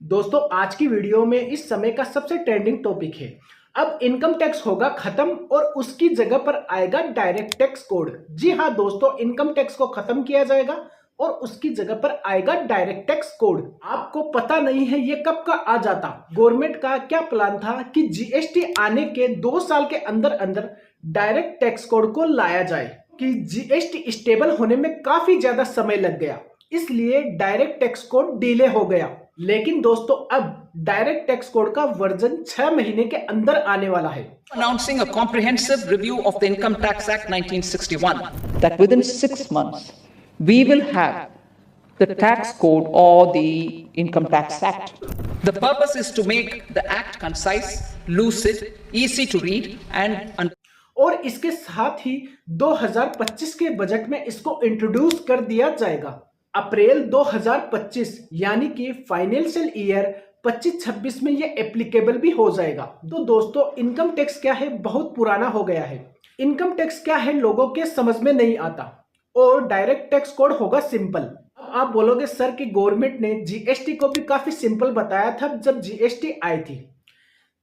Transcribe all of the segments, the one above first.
दोस्तों आज की वीडियो में इस समय का सबसे ट्रेंडिंग टॉपिक है। अब इनकम टैक्स होगा खत्म और उसकी जगह पर आएगा डायरेक्ट टैक्स कोड। जी हाँ दोस्तों, इनकम टैक्स को खत्म किया जाएगा और उसकी जगह पर आएगा डायरेक्ट टैक्स कोड। आपको पता नहीं है ये कब का आ जाता। गवर्नमेंट का क्या प्लान था कि जीएसटी आने के 2 साल के अंदर अंदर डायरेक्ट टैक्स कोड को लाया जाए, कि जीएसटी स्टेबल होने में काफी ज्यादा समय लग गया, इसलिए डायरेक्ट टैक्स कोड डिले हो गया। लेकिन दोस्तों अब डायरेक्ट टैक्स कोड का वर्जन 6 महीने के अंदर आने वाला है। Announcing a comprehensive review of the Income Tax Act 1961. That within 6 months we will have the tax code or the Income Tax Act. The purpose is to make the act concise, lucid, easy to read and और इसके साथ ही 2025 के budget में इसको introduce कर दिया जाएगा। अप्रैल 2025 यानी कि फाइनेंशियल ईयर 25-26 में ये एप्लीकेबल भी हो जाएगा। तो दोस्तों इनकम टैक्स क्या है, बहुत पुराना हो गया है। इनकम टैक्स क्या है लोगों के समझ में नहीं आता और डायरेक्ट टैक्स कोड होगा सिंपल। अब आप बोलोगे सर कि गवर्नमेंट ने जीएसटी को भी काफी सिंपल बताया था जब जीएसटी आई थी,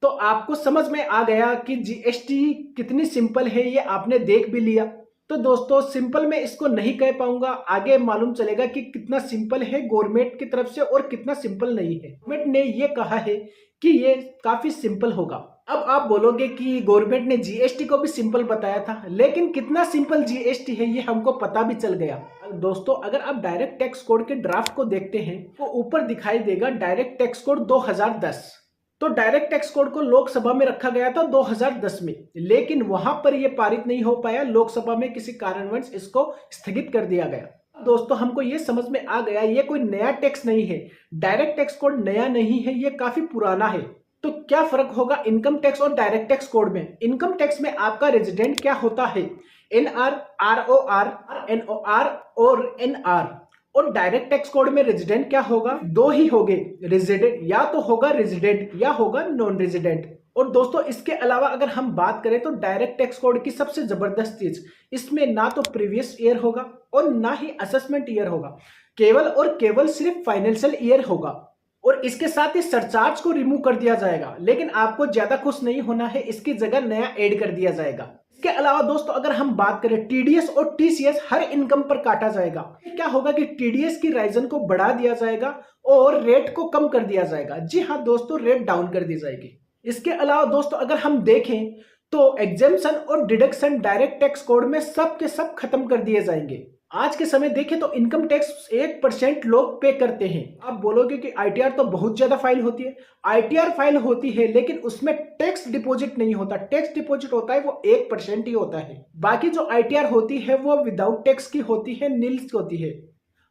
तो आपको समझ में आ गया कि जीएसटी कितनी सिंपल है, ये आपने देख भी लिया। तो दोस्तों सिंपल मैं इसको नहीं कह पाऊंगा, आगे मालूम चलेगा कि कितना सिंपल है गवर्नमेंट की तरफ से और कितना सिंपल नहीं है। गवर्नमेंट ने ये कहा है कि ये काफी सिंपल होगा। अब आप बोलोगे कि गवर्नमेंट ने जीएसटी को भी सिंपल बताया था, लेकिन कितना सिंपल जीएसटी है ये हमको पता भी चल गया। दोस्तों अगर आप डायरेक्ट टैक्स कोड के ड्राफ्ट को देखते हैं तो ऊपर दिखाई देगा डायरेक्ट टैक्स कोड 2010। तो डायरेक्ट टैक्स कोड को लोकसभा में रखा गया था 2010 में, लेकिन वहां पर यह पारित नहीं हो पाया। लोकसभा में किसी कारणवश इसको स्थगित कर दिया गया। दोस्तों हमको यह समझ में आ गया ये कोई नया टैक्स नहीं है, डायरेक्ट टैक्स कोड नया नहीं है, ये काफी पुराना है। तो क्या फर्क होगा इनकम टैक्स और डायरेक्ट टैक्स कोड में? इनकम टैक्स में आपका रेजिडेंट क्या होता है, एनआर, आरओआर, एनओआर और एनआर। और डायरेक्ट टैक्स कोड में रेजिडेंट क्या होगा, दो ही होंगे रेजिडेंट, या तो होगा रेजिडेंट या होगा नॉन रेजिडेंट। और दोस्तों इसके अलावा अगर हम बात करें तो डायरेक्ट टैक्स कोड की सबसे जबरदस्त चीज, इसमें ना तो प्रीवियस ईयर होगा और ना ही असेसमेंट ईयर होगा, केवल और केवल सिर्फ फाइनेंशियल ईयर होगा। और इसके साथ ही सरचार्ज को रिमूव कर दिया जाएगा, लेकिन आपको ज्यादा खुश नहीं होना है, इसकी जगह नया ऐड कर दिया जाएगा। इसके अलावा दोस्तों अगर हम बात करें टीडीएस और टीसीएस हर इनकम पर काटा जाएगा। क्या होगा कि टीडीएस की राइजन को बढ़ा दिया जाएगा और रेट को कम कर दिया जाएगा। जी हाँ दोस्तों, रेट डाउन कर दी जाएगी। इसके अलावा दोस्तों अगर हम देखें तो एग्जेम्पशन और डिडक्शन डायरेक्ट टैक्स कोड में सब के सब खत्म कर दिए जाएंगे। आज के समय देखें तो इनकम टैक्स 1% लोग पे करते हैं। आप बोलोगे कि आईटीआर तो बहुत ज्यादा फाइल होती है। आईटीआर फाइल होती है लेकिन उसमें टैक्स डिपॉजिट नहीं होता। टैक्स डिपॉजिट होता है वो 1% ही होता है। बाकी जो आईटीआर होती है वो विदाउट टैक्स की होती है, नील्स होती है।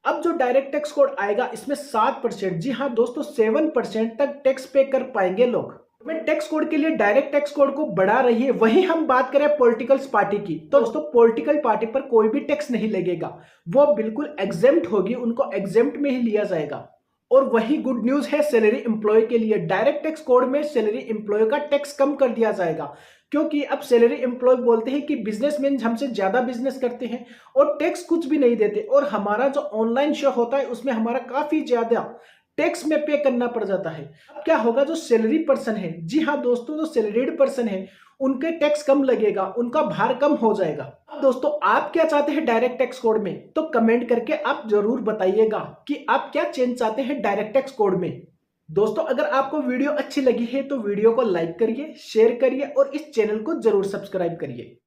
अब जो डायरेक्ट टैक्स कोड आएगा इसमें 7%, जी हाँ दोस्तों 7% तक टैक्स पे कर पाएंगे लोग। टैक्स कोड के लिए डायरेक्ट टैक्स कोड को बढ़ा रही है। वहीं हम बात करें पॉलिटिकल पार्टी की, तो दोस्तों पॉलिटिकल पार्टी पर कोई भी टैक्स नहीं लगेगा, वो बिल्कुल एग्जेम्प्ट होगी, उनको एग्जेम्प्ट में ही लिया जाएगा। और वही गुड न्यूज है सैलरी एम्प्लॉय के लिए। डायरेक्ट टैक्स कोड में सैलरी एम्प्लॉय का टैक्स कम कर दिया जाएगा, क्योंकि अब सैलरी एम्प्लॉय बोलते हैं कि बिजनेसमैन हमसे ज्यादा बिजनेस करते हैं और टैक्स कुछ भी नहीं देते, और हमारा जो ऑनलाइन शो होता है उसमें हमारा काफी ज्यादा टैक्स में पे करना पड़ जाता है। अब क्या होगा, जो सैलरी पर्सन है, जी हाँ दोस्तों जो सैलरीड पर्सन है उनके टैक्स कम लगेगा, उनका भार कम हो जाएगा। अब दोस्तों आप क्या चाहते हैं डायरेक्ट टैक्स कोड में, तो कमेंट करके आप जरूर बताइएगा कि आप क्या चेंज चाहते हैं डायरेक्ट टैक्स कोड में। दोस्तों अगर आपको वीडियो अच्छी लगी है तो वीडियो को लाइक करिए, शेयर करिए और इस चैनल को जरूर सब्सक्राइब करिए।